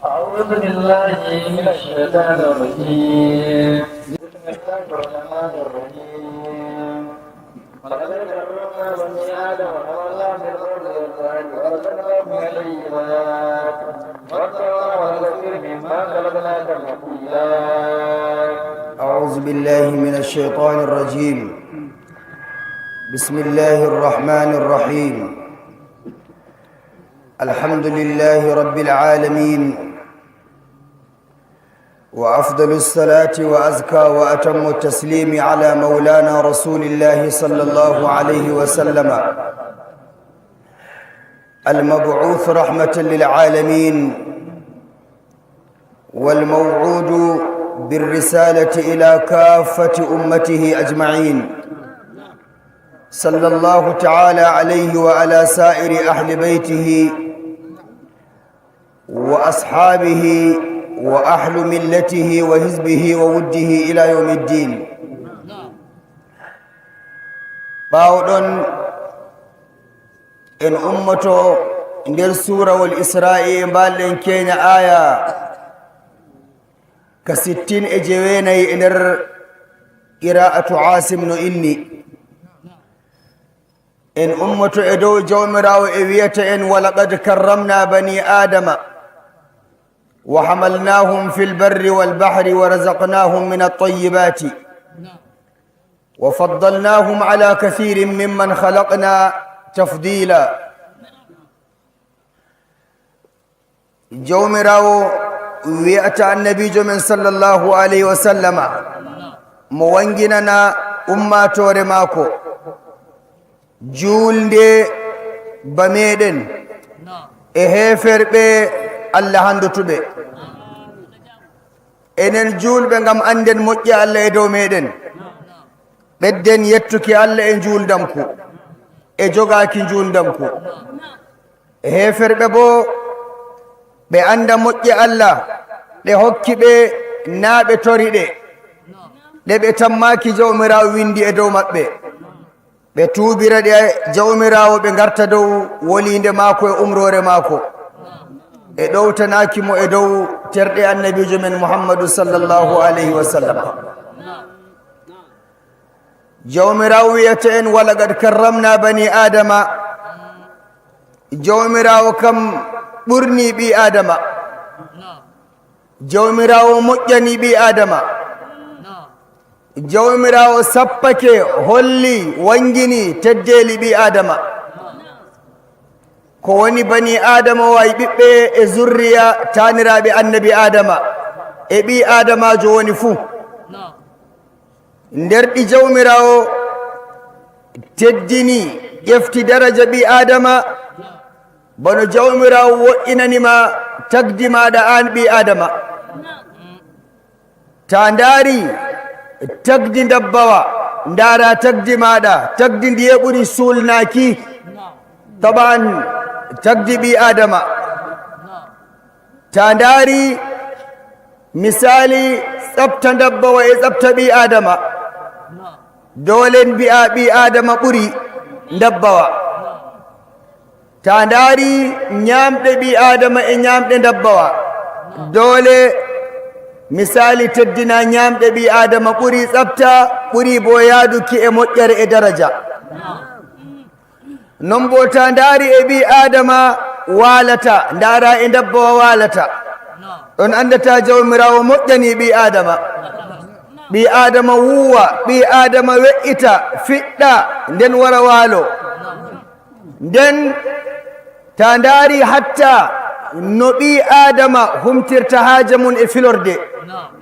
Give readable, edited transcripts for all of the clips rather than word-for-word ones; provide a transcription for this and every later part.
أعوذ بالله من الشيطان الرجيم. بسم الله الرحمن الرحيم. ولقد كرمنا بني آدم وحملناهم في الأرض والبحر ورزقناهم من الطيبات واتقوا كثير مما خلقنا تفضيلا. أعوذ بالله من الشيطان الرجيم. بسم الله الرحمن الرحيم. الحمد لله رب العالمين، وأفضل الصلاة وأزكى وأتم التسليم على مولانا رسول الله صلى الله عليه وسلم المبعوث رحمة للعالمين والموعود بالرسالة إلى كافة أمته أجمعين، صلى الله تعالى عليه وعلى سائر أهل بيته وأصحابه وأهل ملته وحزبه ووده إلى يوم الدين. باودون إن أمته ندير سورة والإسراء بالين كينيا آية كستين إجويني إنر قراءة عاصم إني إن أمته إدو جومراو إوية إن ولقد كرمنا بني آدم وحملناهم في البر والبحر ورزقناهم من الطيبات وفضلناهم على كثير ممن خلقنا تفضيلا. جومراو ويأتى النبي جمن صلى الله عليه وسلم موانجننا أماتور ماكو جولد بميدن إهفر بي الله هندو تبي إنن جول بنغم أندن مجي الله يدو ميدن بدن يتوكي الله إن جول دمكو إجوغا كي جول دمكو إهفر ببو be anda moƴƴi Allah ɗe hokki ɓe naaɓe tori ɗe ɓe tammaki jawmirawo windi e dow maɓɓe ɓe tuubira ɗe jawmirawo ɓe garta dow wolinde maako e umrore maako e ɗowtanaki mo e dow terɗe annabijo men Muhammadu sallallahu alayhi wa sallam. jawmirawo wiyata en walaqad karramna bani adama. jawmirawo kam ɓurni ɓi adama, jawmirawo moƴƴani ɓi adama, jawmirawo sappake holli wangini teddeli ɓi adama. ko woni bani adama wayi ɓiɓɓe e zurriya taniraɓe annabi adama e ɓi adamajo woni fuu. nder ɗi jawmirawo teddini ƴefti daraja ɓi adama bano jawmirawo wo'inanima tagdi maɗa an ɓi adama. ta ndaari tagdi dabbawa ndaara tagdi maɗa, tagdi ndiye ɓuri sulnaki taban tagdi ɓi adama. ta ndaari misali tsafta dabbawa e tsafta ɓi adama, dolen mbi'a ɓi adama ɓuri dabbawa. ta ndaari ñamɗe ɓi adama e ñamɗe dabbawa, doole misali teddina ñamɗe ɓi adama ɓuri tsafta, ɓuri bo yaaduki e moƴƴere e daraja. non bo ta ndaari e ɓi adama waalata, ndaara e dabbawa waalata, ɗon andata jawmirawo moƴƴani ɓi adama. ɓi adama wuuwa, ɓi adama we'ita fiɗɗa nden wara waalo. nden ta ndaari hatta no ɓi adama humtirta haaja mum e filorde,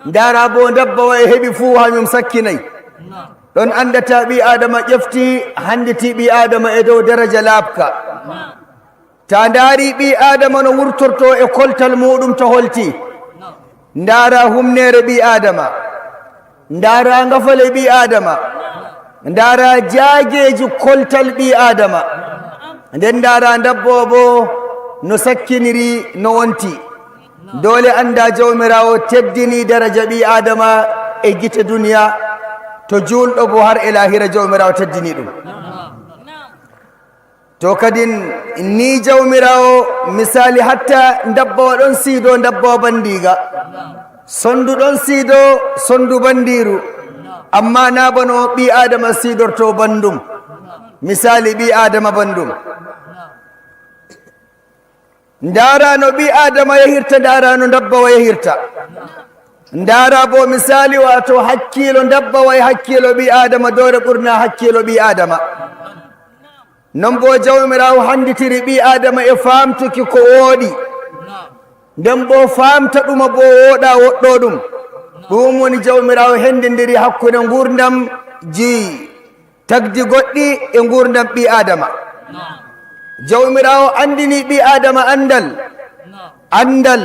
ndaara bo dabbawa e heɓi fuu hañum sakkinayi. ɗon andata ɓi adama ƴefti handiti ɓi adama e dow daraja laaɓka. ta ndaari ɓi adama no wurtorto e koltal muɗum to holti, ndaara humnere ɓi adama, ndaara ngafale ɓi adama, ndaara jaageji koltal ɓi adama, nden ndaara dabbowo bo no sakkiniri no wonti. dole anda jawmirawo teddini daraja ɓi adama e gite duniya, to julɗo bo har e lahira jawmirawo teddini ɗum. to kadin ni jawmirawo misali hatta dabbawa ɗon siido dabbawa bandiga sondu ɗon siido sondu bandiru amma na bano ɓi adama sidorto bandum misali ɓi adama bandum ndarano ɓi adama yahirta ndarano dabbawa yahirta ndara bo misali wato hakkilo dabbawa e hakkilo ɓi adama dore ɓurna hakkilo ɓi adama non bo jawmirawo handitiri ɓi adama e famtuki ko wooɗi nden bo famta ɗuma bo wooɗa woɗɗo ɗum ɗum woni jawmirawo hendindiri hakkude gurdam ji tagdi goɗɗi e gurdam ɓi adama jawmirawo andini ɓi adama andal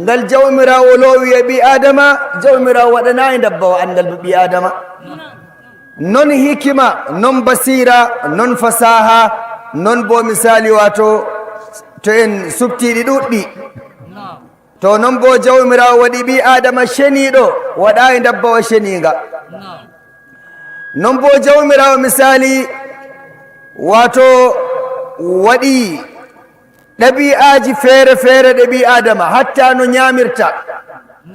ngal jawmirawo loowi e ɓi adama jawmirawo waɗanayi dabbawa andal ɓe ɓi adama non hikima non basira non fasaha non bo misali wato to en subtiɗi ɗuɗɗi to non bo jawmirawo waɗi ɓi adama sheniɗo waɗayi dabbawa sheniga non bo jawmirawo misali wato waɗi ɗabi'aji feere feere ɗe ɓi adama hatta no ñamirta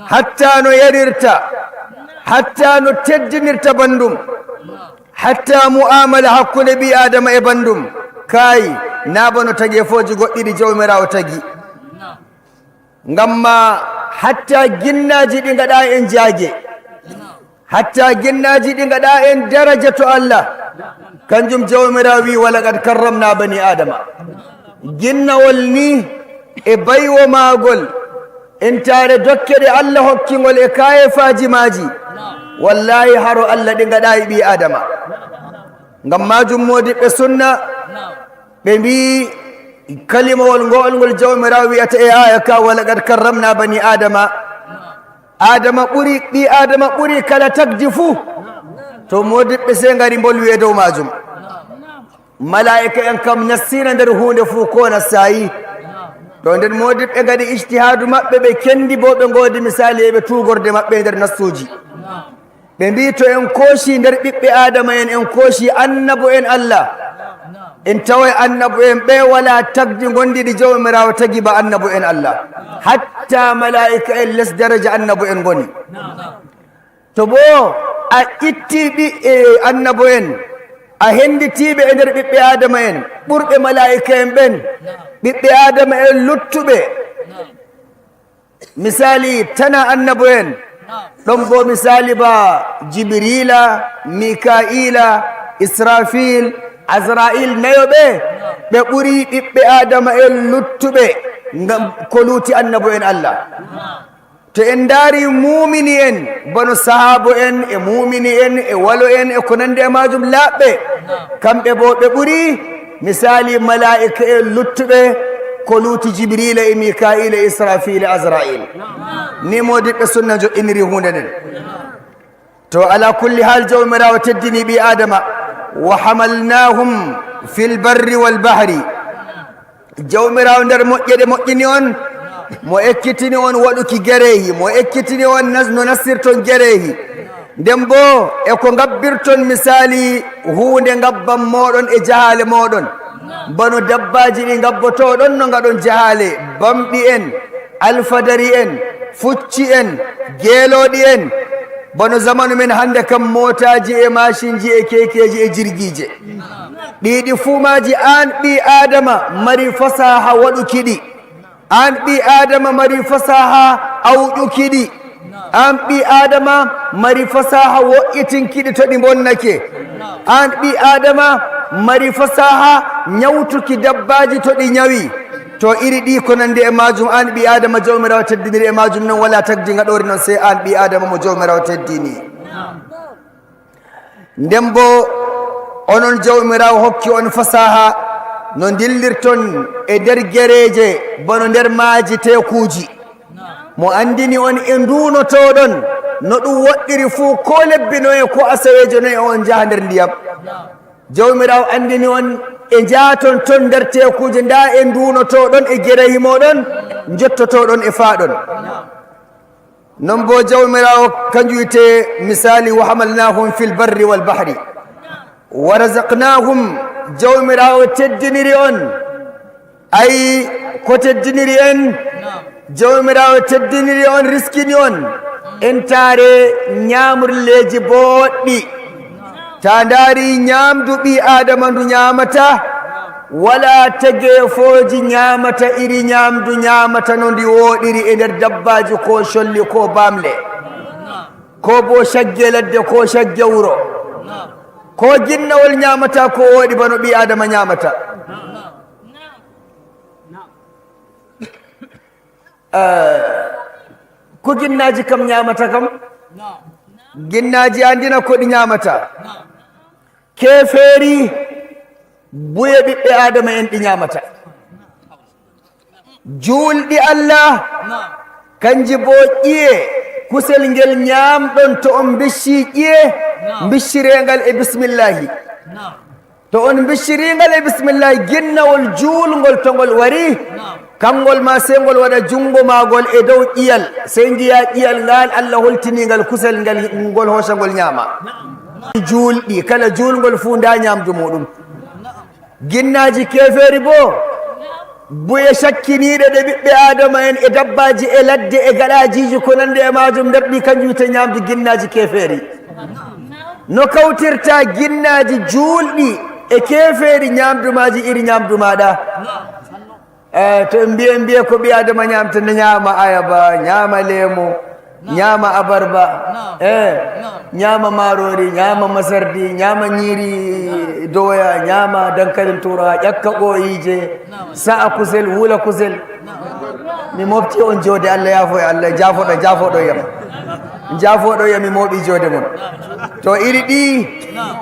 hatta no yarirta hatta no teddinirta bandum hatta mu'amala hakkude ɓi adama e bandum kayi nabano tagi e foji goɗɗiɗi jawmirawo tagi ngamma hatta ginnaji ɗi gaɗa en jaage hatta ginnaji ɗi gaɗa en daraja to Allah kanjum jawmirawo wi walaqad karramna bani adama ginnawol ni e baywo magol entare dokkede Allah hokkingol e kayefaji maji wallahi haro Allah ɗi gaɗa e ɓi adama ngam majum modiɓɓe sunna ɓe mbi kalimawol ngol jawmirawo wiyata e aya ka walaqad karramna bani adama ɓuri ɓi adama ɓuri kala tagdi fuu to modiɓɓe se ngari bolwi e dow majum malaika en kam nassina nder hunde fuu ko nassayi to nden modiɓɓe gadi ijtihadu maɓɓe ɓe kendi bo ɓe godi misali eɓe tugorde maɓɓe nder nassuji ɓe mbi to en kooshi nder ɓiɓɓe adama en kooshi annabu en Allah en tawa annabu en ɓe wala tagdi gondiɗi jawmirawo tagi ba annabu en Allah hatta malaika en less daraja annabu en goni to bo a ittiɓi e annabu en a henditiɓe e nder ɓiɓɓe adama en ɓurɓe malaika en ɓen ɓiɓɓe adama en luttuɓe misali tana annabu en ɗon bo misali ba jibrila mikaila israfil azrail nayo ɓe ɓuri ɓiɓɓe adama en luttuɓe ngam ko luuti annabu en Allah to en daari mumini en bano sahabo en e mumini en e walo en e ko nandi e majum laaɓɓe kamɓe bo ɓe ɓuri misali malaika en luttuɓe ko luuti jibrila e mikaila e israfil e azrail ni modiɓɓe sunna joƴƴiniri hunde nden to ala kulli hal jawmirawo teddini ɓi adama wa hamalnahum fi lbarri walbahri jawmirawo nder moƴƴe ɗe moƴƴini on mo ekkitini on waɗuki gerehi mo ekkitini on no nassirton gerehi nden bo e ko gabbirton misali hunde gabban moɗon e jahale moɗon bano dabbaji ɗi gabbotoɗon no gaɗon jahale bamɗi en alfadari en fucci en geeloɗi en bano zamanu men hande kam motaji e machine ji e kekeji e jirgije ɗiɗi fumaji an ɓi adama mari fasaha waɗukiɗi an ɓi adama mari fasaha awƴukiɗi an ɓi adama mari fasaha woƴƴitinkiɗi to ɗi bonnake an ɓi adama mari fasaha ñawtuki dabbaji to ɗi ñawi to iri ɗi ko nandi e majum an ɓi adama jawmirawo teddiniri e majum noon wala tagdi gaɗori noon sey an ɓi adama mo jawmirawo teddini nden bo onon jawmirawo hokki on fasaha no dillirton e nder gereje bano nder maaji tekuji mo andini on e ndunotoɗon no ɗum woɗɗiri fuu ko lebbi noye ko asawejo noye on jaha nder ndiyam jawmirawo andini on e jaaton ton nder tekuji nda e ndunotoɗon e gerehi moɗon jottotoɗon e faaɗon non bo jawmirawo kanjum wiyete misali wa hamalnahum fi lbarri walbahri wa razaqnahum jawmirawo teddiniri on ay ko teddiniri en jawmirawo teddiniri on riskini on entare ñamurleji boɗɗi ta ndaari ñamdu ɓi adama ndu ñamata wala tegefoji ñamata iri ñamdu ñamata no ndi woɗiri e nder dabbaji ko colli ko bamle ko bo shagge ladde ko shagge wuro ko jinnawol ñamata ko woɗi bano ɓi adama ñamata ko ginnaji kam ñamata kam ginnaji andina ko ɗi ñamata kefeeri buye ɓiɓɓe adama en ɗi ñamata juulɗi allah kanji bo ƴiye kusel ngel ñamɗon to on bicci ƴiye biccirengal e bisimillahi to on bicciringal e bisimillahi ginnawol juulgol to ngol wari kangol ma sey ngol waɗa jungo magol e dow ƴiyal sey jiya ƴiyal ngal allah holtiningal kusel ngal ngol hoosagol ñaama juulɗi kala juulgol fuu nda ñamdu muɗum ginnaji kefeeri bo buye shakkiniɗe ɗe ɓiɓɓe adama en e dabbaji e ladde e gaɗajiji ko nande e majum dabɓi kanjum wite ñamdu ginnaji kefeeri no kawtirta ginnaji juulɗi e kefeeri ñamdumaji iri ñamdu maɗa to mbiye ko ɓi adama ñamta ne ñama ayaba ñama leemo ñama abarba ñama marori ñama masardi ñama ñiiri doya ñama dankalin tura ƴakka ɓoyije sa'a kusel wula kusel mi mofti on jode allah yafo e allah jafoɗo yam jafoɗo yam mi mooɓi jode mon to iri ɗi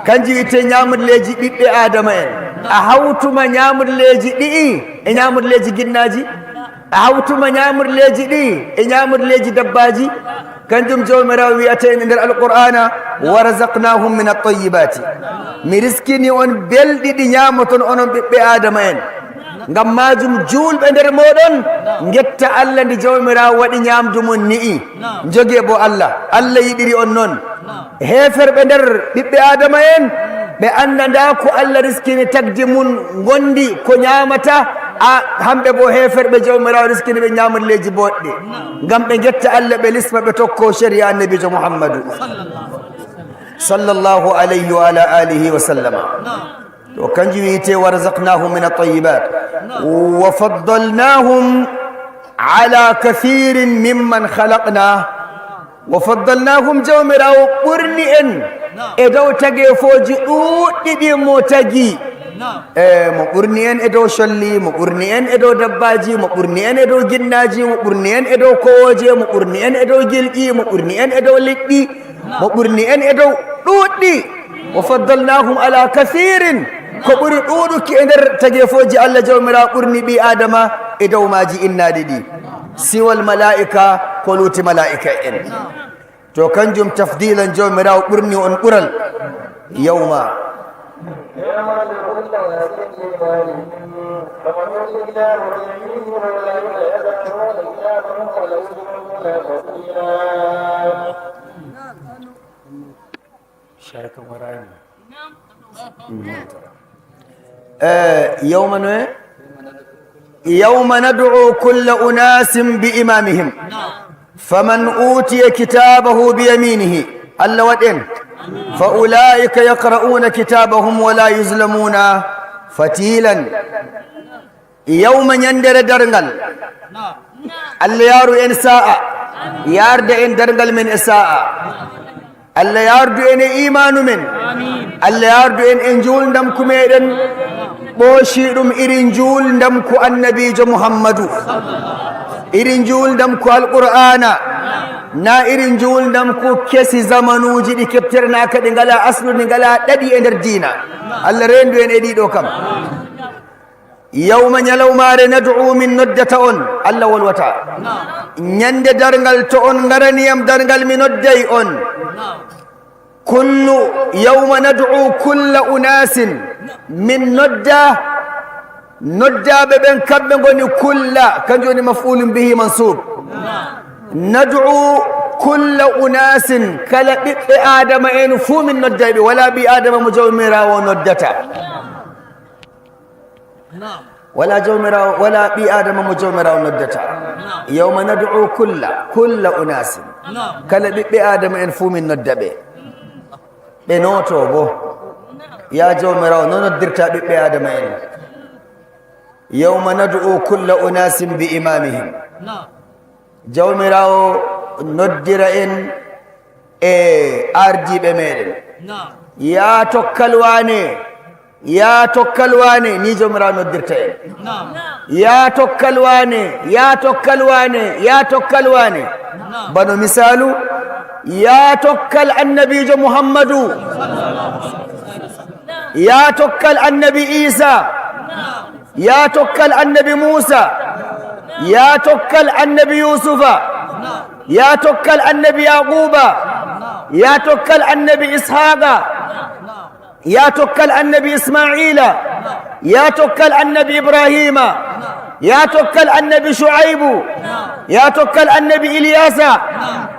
kanji witte ñamudleji ɓiɓɓe adama en a hawtuma ñamudleji ɗi'i e ñamudleji ginnaji a hawtuma ñamurleji ɗi e ñamurleji dabbaji kanjum jawmirawo wiyata en nder alqur'ana wa razaqnahum min at-tayyibati mi riskini on belɗi ɗi ñamaton onon ɓiɓɓe adama en ngam majum julɓe nder moɗon getta allah ndi jawmirawo waɗi ñamdu mon ni'i jogue bo allah yiɗiri on noon heferɓe nder ɓiɓɓe adama en ɓe anda nda ko allah riskini tagdi mun gondi ko ñamata hamɓe bo heferɓe jawmirawo riskini ɓe ñamulleji boɗɗe ngam ɓe getta allah ɓe lisma ɓe tokko sharia annabijo mouhammadou sallllahu alayhi wa ala alihi wa sallama to kanjum wiyete wa razaqnahum min at-tayyibat wa faddalnahum ala kathirin mimman khalaqna wa faddalnahum jawmirawo ɓurni en e dow tagefoji ɗuɗɗi ɗi mo tagi mo ɓurni en e dow colli mo ɓurni en e dow dabbaji mo ɓurni en e dow ginnaji mo ɓurni en e dow kowoje mo ɓurni en e dow gilƴi mo ɓurni en e dow liɗɗi mo ɓurni en e dow ɗuɗɗi wa faddalnahum ala kathirin ko ɓuri ɗuɗuki e nder tagefoji allah jawmirawo ɓurni ɓi adama e dow maji innaɗi ɗi siwal mala'ika ko luti mala'ika en to kanjum tafdilan jawmirawo ɓurni on ɓural yawma يوم ندعو كل أناس بإمامهم فمن أوتي كتابه بيمينه الله ودين فأولئك يقرؤون كتابهم ولا يظلمون فتيلا يوم يندر درنغل الله يارو إن ساعة يارد إن درنغل من ساعة الله يارد إن إيمان من الله يارد إن إنجول دمكم إذن بوشيرم إرنجول دمكو النبي محمد إرنجول دمكو القرآن na irin juul ndam ko kesi zamanuji ɗi keftirnaka ɗi ngala aslu ɗi ngala ɗaɗi e nder diina allah rendu en e ɗiɗo kam yawma ñalawmare nad'u min noddata on allah wolwata ñande dargal to on ngaraniyam dargal mi nodday on kullu yawma nad'u kulla unasin min noddaɓe ɓen kamɓe goni kulla kanjum woni maf'ulun bihi mansub nad'u kulla unasin kala ɓiɓɓe adama en fuu min noddayɓe wala ɓi adama mo jawmirawo noddata ولا جومرا ولا بي آدم مجومرا ندتا يوم ندعو كل أناس كلا بي آدم إنفو من ندبي بنوتو بو يا جومرا ندرتا بي آدم إن يوم ندعو كل أناس بإمامهم جومرا ندر إن أرجي بميرن يا توكلواني يا توكلواني ني جومرا ندرتا إن يا توكلواني يا توكلواني يا توكلواني بنو مثالو يا توكل النبي جو محمد يا توكل النبي عيسى يا توكل النبي موسى يا توكل النبي يوسف يا توكل النبي يعقوب يا توكل النبي إسحاق يا توكل النبي إسماعيل يا توكل النبي إبراهيم يا توكل النبي شعيب يا توكل النبي إلياس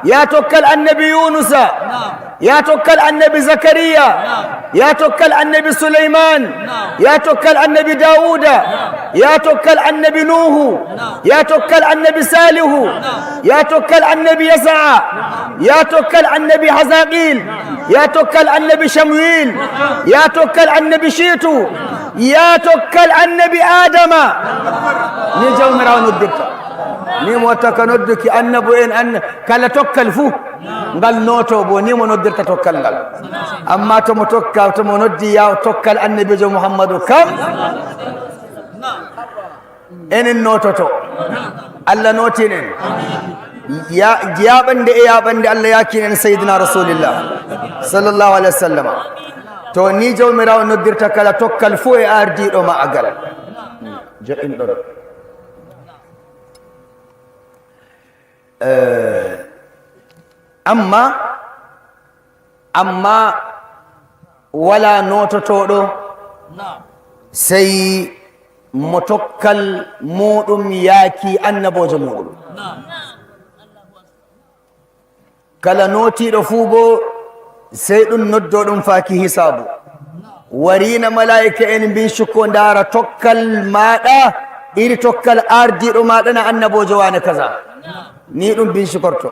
يا توكل النبي يونس يا توكل النبي زكريا يا توكل النبي سليمان يا توكل النبي داود يا توكل النبي نوح يا توكل النبي صالح يا توكل النبي يسعى يا توكل النبي حزاقيل يا توكل النبي شمويل يا توكل النبي شيتو يا توكل النبي آدم نجاو مراو ندكتا ni mo taka nodduki annabu en an kala tokkal fu ngal noto bo ni mo noddirta tokkal ngal amma to mo tokka to mo noddi ya tokkal annabi jo muhammadu kam enen nototo allah notinen ya jiyabande e yabande allah yakinen sayyidina rasulillah sallallahu alaihi wasallam to ni jawmirawo noddirta kala tokkal fu e ardido ma agal jodin do amma wala nototoɗo sey mo tokkal muɗum yaaki annabojo muɗum kala notiɗo fuu bo sey ɗum noddo ɗum faaki hisabu warina malaika en mbin shukko ndara tokkal maɗa iri tokkal ardiɗo maɗa na annabojo wane kaza ni ɗum binsikorto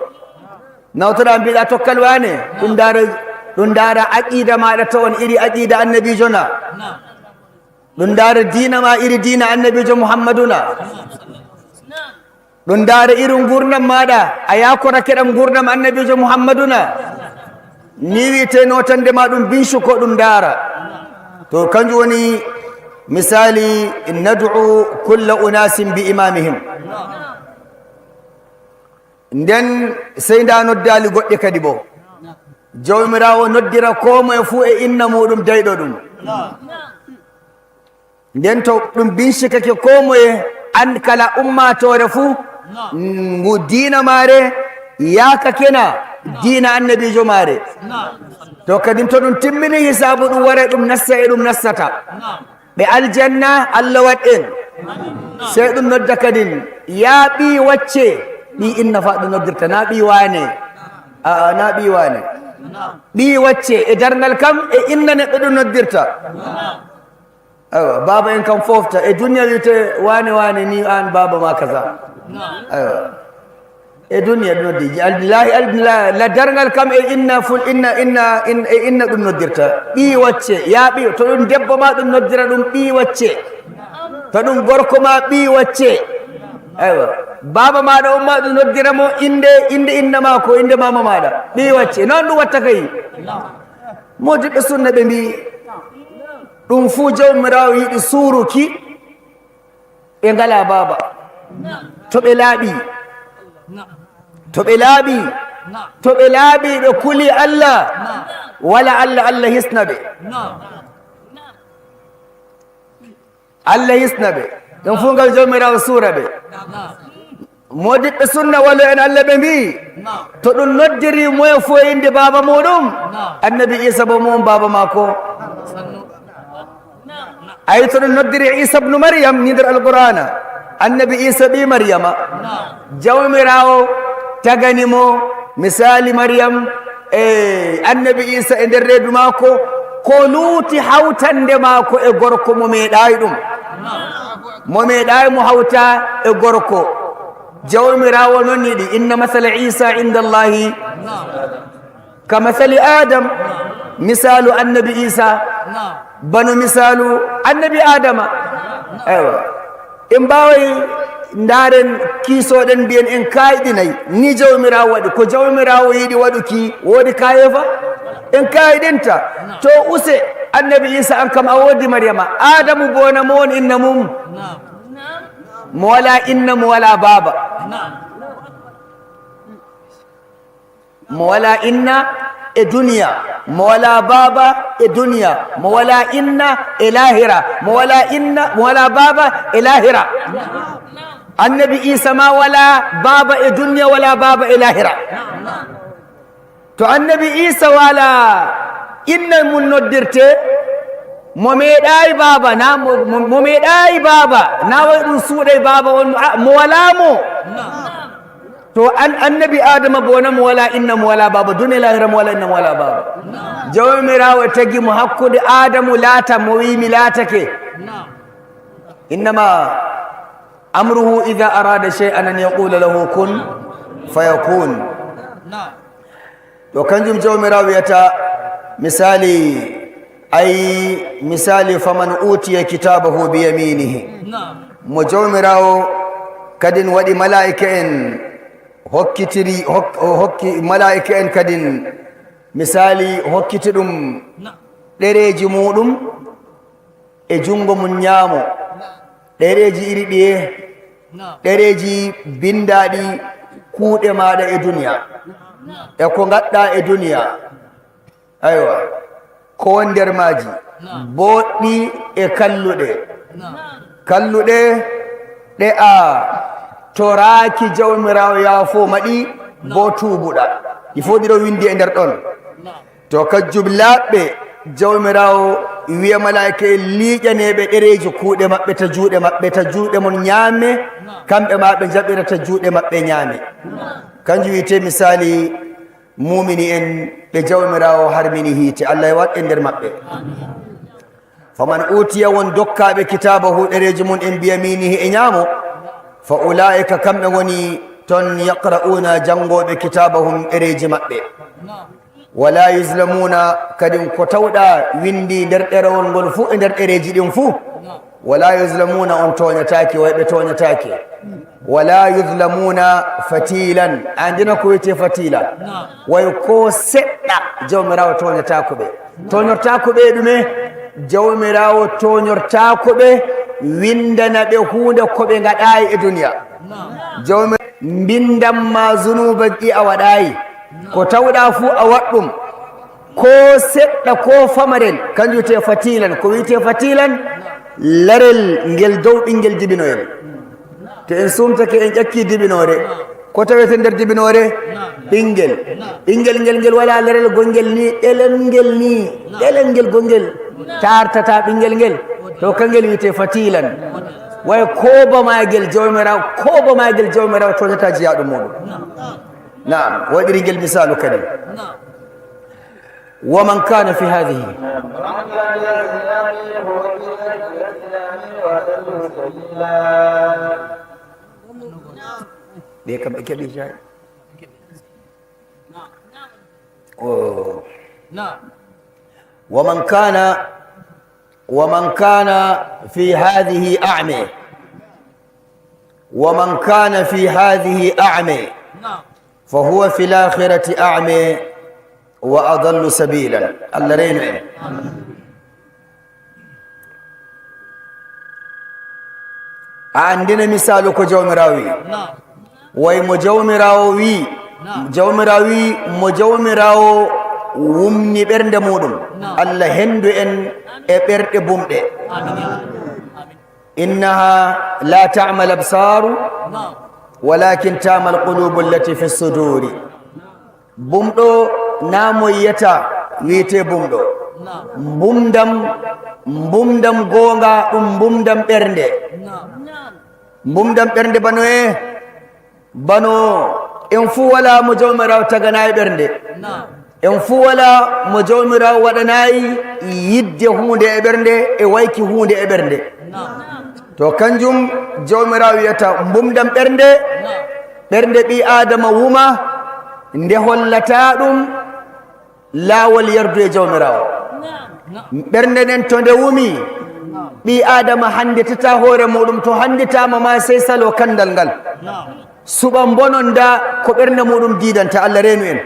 nawtoɗa mbiɗa tokkal wane ɗum dara aqida maɗa tawon iri aqida annabijo na ɗum dara dina ma iri dina annabijo muhammaduna ɗum dara irin gurnam maɗa a yakorake ɗam gurnam annabijo muhammaduna ni wiyete notande ma ɗum binsiko ɗum dara to kanjum woni misali nad'u kulla unasin bi imamihim nden sey nda noddali goɗɗe kadi bo jawmirawo noddira ko moye fuu e inna muɗum dayɗo ɗum nden to ɗum binsikake ko moye an kala ummatore fuu ngu diina mare yakakena diina annabijo mare to kadi to ɗum timmini hisabu ɗum wara ɗum nassa e ɗum nassata ɓe aljanna allah waɗ en sey ɗum nodda kadin ya ɓi wacce ɗi inna fa ɗum noddirta na ɓi wane na ɓi wane ɓi wacce e darngal kam e inna neɗɗo ɗum noddirta awa baba en kam fofta e duniya wiyte wane wane ni an baba ma kaza awa e duniya ɗum noddi aldillahi la darngal kam e inna ful inna ɗum noddirta ɓi wacce ya ɓi to ɗum debbo ma ɗum noddira ɗum ɓi wacce to ɗum gorko ma ɓi wacce aywa baba maɗa on ma ɗum noddira mo inde inna mako inde mama maɗa ɓi wacce noon ɗum watta kay modiɓɓe sunna ɓe mbi ɗum fuu jawmirawo yiɗi suruki ɓe ngala baba to ɓe laaɓi to ɓe laaɓi ɓe kuli allah wala allah hisna ɓe allah hisna ɓe ɗum fuu ngal jawmirawo suura ɓe modiɓɓe sunna walo en allah ɓe mbi to ɗum noddiri moye fo inde baba muɗum annabi isa bo mum baba mako ayi to ɗum noddiri isa bnu maryam ni nder alqur'ana annabi isa ɓi maryama jawmirawo taganimo misali maryam e annabi isa e nder reedu mako ko luuti hawtande mako e gorko mo meeɗayi ɗum mo meeɗayi mo hawta e gorko jawmirawo noon yiɗi inna masala isa inda allahi ka masali adam misalu annabi isa bano misalu annabi adama eywa en mbaway ndaren kiisoɗen mbiyen en kayɗinayi ni jawmirawo waɗi ko jawmirawo yiɗi waɗuki woodi kayefa en kayiɗinta to use annabi isa an kam a woodi mariama adamu bona mo won inna mum mo wala inna mo wala baba mo wala inna e duniya mo wala baba e duniya mo wala inna e lahira mo wala inna mo wala baba e lahira annabi isa ma wala baba e duniya wala baba e lahira to annabi isa wala inna mun noddirte mo meeɗayi baba na mo meeɗayi baba na way ɗum suuɗay baba on mo walamo to annabi adama bona mo wala inna mo wala baba duniya lahira mo wala inna mo wala baba jawmirawo tagi mo hakkude adamu laata mo wimi laatake innama amruhu ida arada shay'an an yaqula lahu kun fayakun to kanjum jawmirawo wiyata misali faman utiya kitabahu biyaminihi mo jawmirawo kadin waɗi malaika en hokki malaika en kadin misali hokkiti ɗum ɗereji muɗum e jungo mum ñaamo ɗereji iri ɗiye ɗereji bindaɗi kuuɗe maɗa e duniya e ko gaɗɗa e duniya aywa ko nder maji boɗɗi e kalluɗe ɗe a toraki jawmirawo yaafo maɗi bo tuubuɗa il faut ɗiɗo windi e nder ɗon to kajjum laaɓɓe jawmirawo wiya malaika e liiƴaneɓe ɗereji kuuɗe maɓɓe ta juuɗe maɓɓe ta juuɗe mon ñaame kamɓe ma ɓe jaɓɓira ta juuɗe maɓɓe ñaame kanjum wiyete misali mumini en ɓe jawmirawo harmini hiite allah e wat e nder maɓɓe faman utiya won dokkaɓe kitabahu ɗereji mum en biyaminihi e ñaamo fa ulaika kamɓe woni ton yaqra'una jangoɓe kitabahum ɗereji maɓɓe wala yuslamuna kadi ko tawɗa windi nder ɗerewol ngol fuu e nder ɗereji ɗin fuu wala yuslamuna on toñatake wayɓe toñatake wala yuslamuna fatilan andina ko wiyete fatila way ko seɗɗa jawmirawo toñatakoɓe toñortakoɓe ɗume jawmirawo toñortakoɓe windana ɓe hunde koɓe gaɗayi e duniya jawmi mbindanma zunuba ɗi a waɗayi ko tawɗa fuu a waɗɗum ko seɗɗa ko famarel kanjum wiyete fatilan ko wiyete fatilan larel ngel dow ɓinguel dibinoyel te en sumtake en ƴakki dibinore ko tawete nder dibinore ɓinguel ngel wala larel gonguel ni ɗelel ngel gonguel tartata ɓinguel ngel to kangel wiyete fatilan way koobamagel jawmirawo toñata jiyaɗum muɗum naam waɗiri ngel misalu kadi waman kana fi hadihi ɓe kam ɓe keeɓi jay ومن كان في هذه أعمى ومن كان في هذه أعمى فهو في الآخرة أعمى وأضل سبيلا الله رينو عندنا مثال كجومراوي وي مجومراوي جومراوي مجومراو wumni ɓernde muɗum allah hendu en e ɓerɗe bumɗe innaha la ta'ma al-absaru walakin ta'ma al-qulubu allati fi as-suduri bumɗo namo yiyata wiyete bumɗo mbumdam gonga ɗum mbumdam ɓernde bano en fu wala mo jawmirawo taganayi ɓernde en fuu wala mo jawmirawo waɗanayi yidde hunde e ɓernde e wayki hunde e ɓernde to kanjum jawmirawo wiyata mbumdam ɓernde ɓi adama wuma nde hollata ɗum laawol yardu e jawmirawo ɓernde nden to nde wumi ɓi adama handitata hoore muɗum to handitama ma sey salo kandal ngal suɓa bononda ko ɓernde muɗum didanta Allah reenu en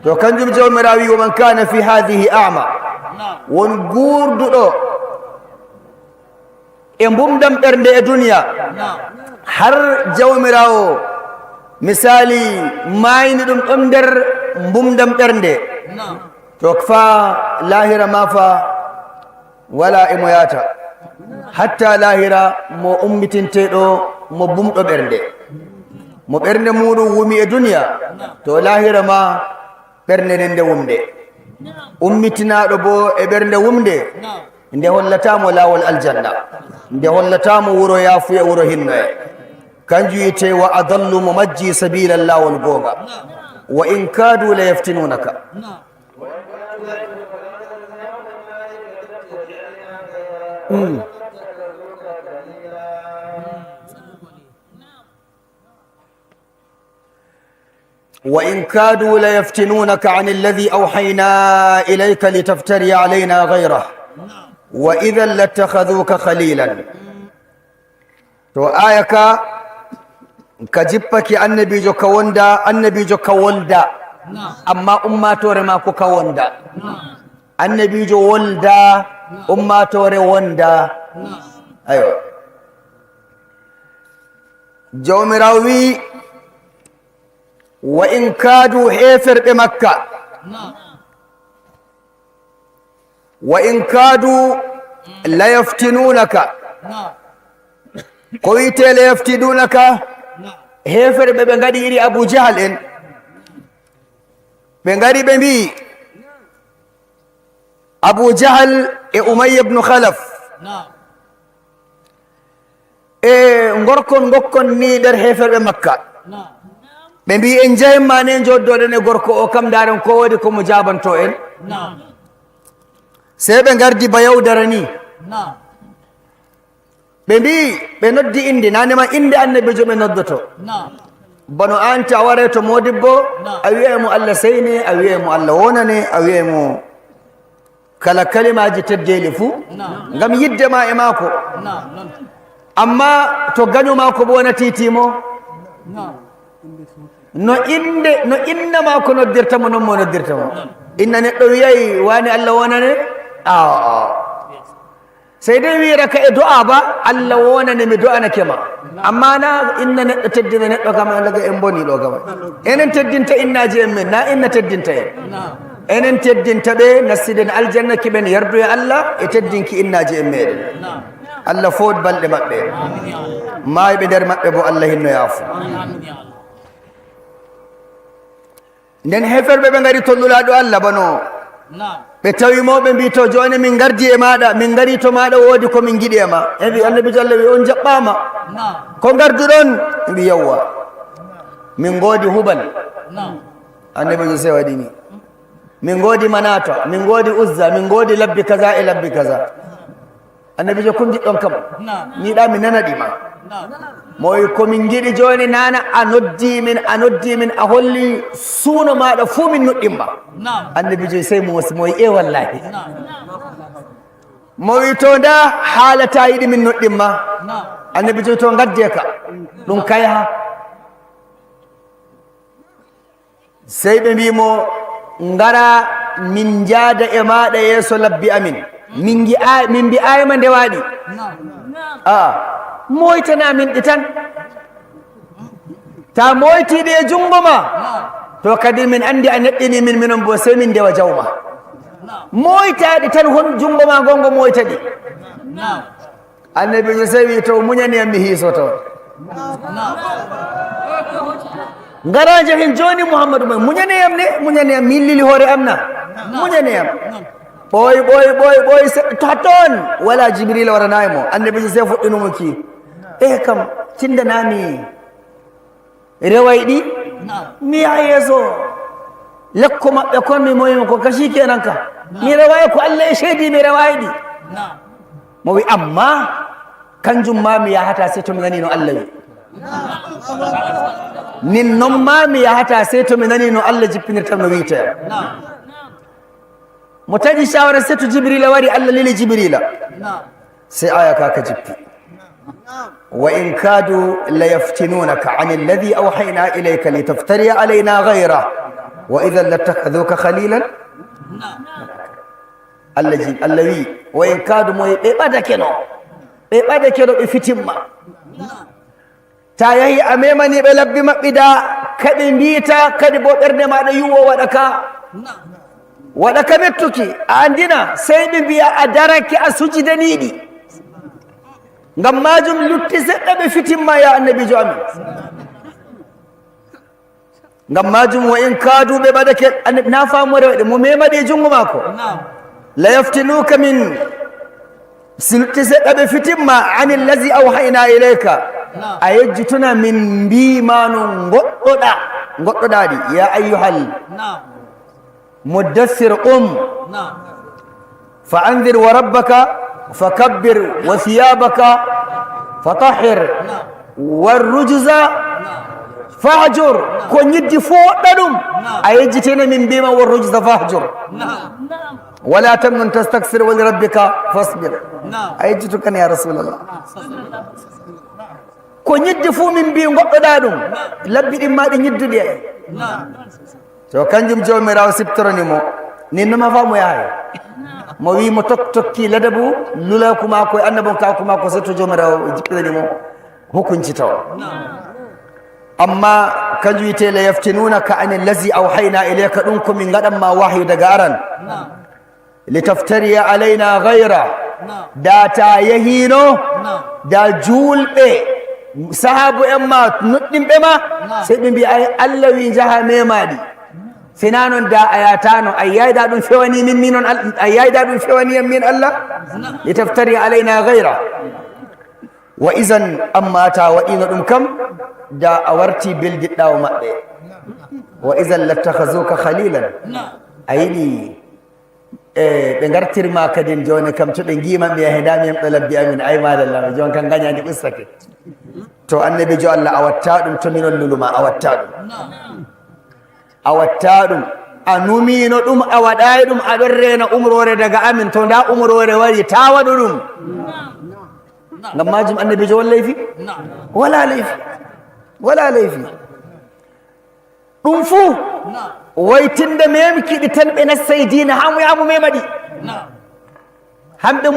to kanjum jawmirawo wi waman kana fi hadihi ama won guurduɗo e mbumdam ɓernde e duniya har jawmirawo misali mayni ɗum ɗon nder mbumdam ɓernde to fa lahira ma fa wala emo yata hatta lahira mo ummitinteɗo mo bumɗo ɓernde mo ɓernde muɗum wumi e duniya to lahira ma ɓernde nden nde wumde ummitinaɗo bo e ɓernde wumde nde hollatamo lawol aljanna nde hollatamo wuro yaafu e wuro hinno e kanjum yite wa adallu mo majji sabila lawol gonga wa in kadu la yaftinunaka وإن كادوا ليفتنونك عن الذي أوحينا إليك لتفتري علينا غيره وإذا لاتخذوك خليلا تو آيك كجبك النبي جو كوندا النبي جو كولدا أما أماتور ما كوندا النبي جو ولدا أماتور وندا أيوه جومراوي وإن كادوا حيفر بمكة وإن كادوا ليفتنونك قويت ليفتنونك حيفر بمغادي أبو جهل بمغادي بمي أبو جهل أمية بن خلف ngorkon gokkon ni der heferɓe makka ɓe mbi en jahimma ne joddoɗen e gorko o kam daren ko wodi komo jabanto en sey ɓe gardi ba yawdara ni ɓe mbi ɓe noddi inde nanema inde annabijo ɓe noddoto bano an ta ware to modibbo a wiyemo Allah seyne a wiyemo Allah wonane a wiyemo kala kalimaji teddeli fuu ngam yiddema e maako amma to gaño maako bo wona titimo no inna maako noddirtamo non mo noddirtamo inna neɗɗo wiyayi wani Allah wonane sey de wiyata ka e do'a ba Allah wonane mi do'anake ma amma na inna neɗɗo teddina neɗɗo kam alaga en boni ɗo gama enen teddinta innaji en men na inna teddinta en enen teddinta ɓe nassiden aljanna kiɓen yardu e Allah e teddinki innaji en meɗen Allah food balɗe maɓɓe mayɓe nder maɓɓe bo Allah hinno yaafu nden heferɓe ɓe ngari tollulaɗo Allah bano ɓe tawimoɓe mbi to joni min gardi e maɗa min gari to maɗa woodi komin giɗi e ma eɓi annabi Allah wi on jaɓɓama ko garduɗon mbi yawwa min goodi hubal annabijo se waɗini min goodi manata min goodi uzza min goodi labbi kaza e labbi kaza annabijo ko jiɗɗon kam miɗa mi nanaɗima mo wi komin giɗi joni nana a noddi min a holli suuno maɗa fuu min nuɗɗimma annabijo sey moosi mo wi e wallahi mo wi to nda haalata yiɗi min nuɗɗimma annabijo to gadde ka ɗum kayha sey ɓe mbimo ngara min jaada e maɗa yeeso labbi amin min mbi'ayima nde waɗi moytana min ɗi tan ta moytiɗi e jungo ma to kadi min andi a neɗɗini min minon bo sey min ndewa jawma moytaɗi tan hon jungo ma gongo moyta ɗi annabijo sey wi to muñaniyam mi hiiso taw ngara jahin joni Muhammadu ma muñaniyam min lili hoore am na muñaniyam ɓoy ta toon wala Jibril waranayi mo annabijo sey fuɗɗinumo ki kam tindanami reway ɗi mi yaha yeeso lekko maɓɓe kon mi moyima ko kasi kenan ka mi rewayi ko Allah e seedi mi rewayi ɗi mo wi amma kanjum ma mi yahata sey to mi nani no Allah wi nin non ma mi yahata sey to mi nani no Allah jippinirtam no wiite mo taƴi shawara sey to jibrila wari Allah lili jibrila sey aya ka ka jippi wa in kadu la yaftinunaka an alladhi awhayna ilayka litaftari alayna ghayra wa idhan lattakhadhuka khalilan Allah wi wa in kadu moye ɓe ɓada keno ɓe fitimma ta yahi a memani ɓe labbi maɓɓida kadi mbita kadi bo ɓerde maɗa yuwo waɗa ka mettuki a andina sey ɓe mbiya a darake a sujidaniɗi ngam majum lutti seɗɗa ɓe fitimma ya annabijo amin ngam majum wa in kadu ɓe ɓadake na famore waɗe mo memaɗi e jungo mako la yaftinuka min silutti seɗɗa ɓe fitimma ani allazi awhayna ilayka a yejjituna min mbima no goɗɗoɗaɗi ya ayyuhal muddathir fa anzir wa rabbaka fakabbir wa thiyabaka fatahhir warrujza fahjur ko ñiddi fo woɗɗa ɗum a yejjitina min mbima warrujza fahjur wala tamnun tastaksir wa lirabbika fasbir a yejjitukan ya rasulallah ko ñiddi fuu min mbi goɗɗoɗa ɗum labbi ɗin ma ɗi ñidduɗi e to kanjum jawmirawo siptoronimo nin noma fa mo yahay mo wi mo tokki ladabu lulaku mako e annabon kaku mako so to jawmirawo jippinanimo hukunci tawa amma kanjum wiyete la yaftinunaka an allazi awhayna ilayka ɗum komin gaɗanma wahyu daga aran litaftariya alayna gayra da ta yahino da julɓe sahabu en ma nuɗɗinɓe ma sey ɓe mbi Allah wi jaha memaɗi sina noon da a yatano a yayda ɗum fewani min on a yayda ɗum fewani en min Allah litaftariya alayna gayra wa isan amma ta waɗino ɗum kam da a warti beldiɗɗawo maɓɓe wa isan lattakhazuka khalilan a yiɗi ɓe gartirma kadin joni kam to ɓe guiman ɓe yahedami en ɓe labbi amin ay madallama joni kam gañadi ɓustake to annabijo Allah a watta ɗum to minon luluma a watta ɗum a numino ɗum a waɗayi ɗum aɗon rena umrore daga amin to nda umrore wari ta waɗu ɗum ngam majum annabijo won leyfi wala leyfi ɗum fuu waytinde memkiɗi tan ɓe nassay dina ha moyamu memaɗi hamɓe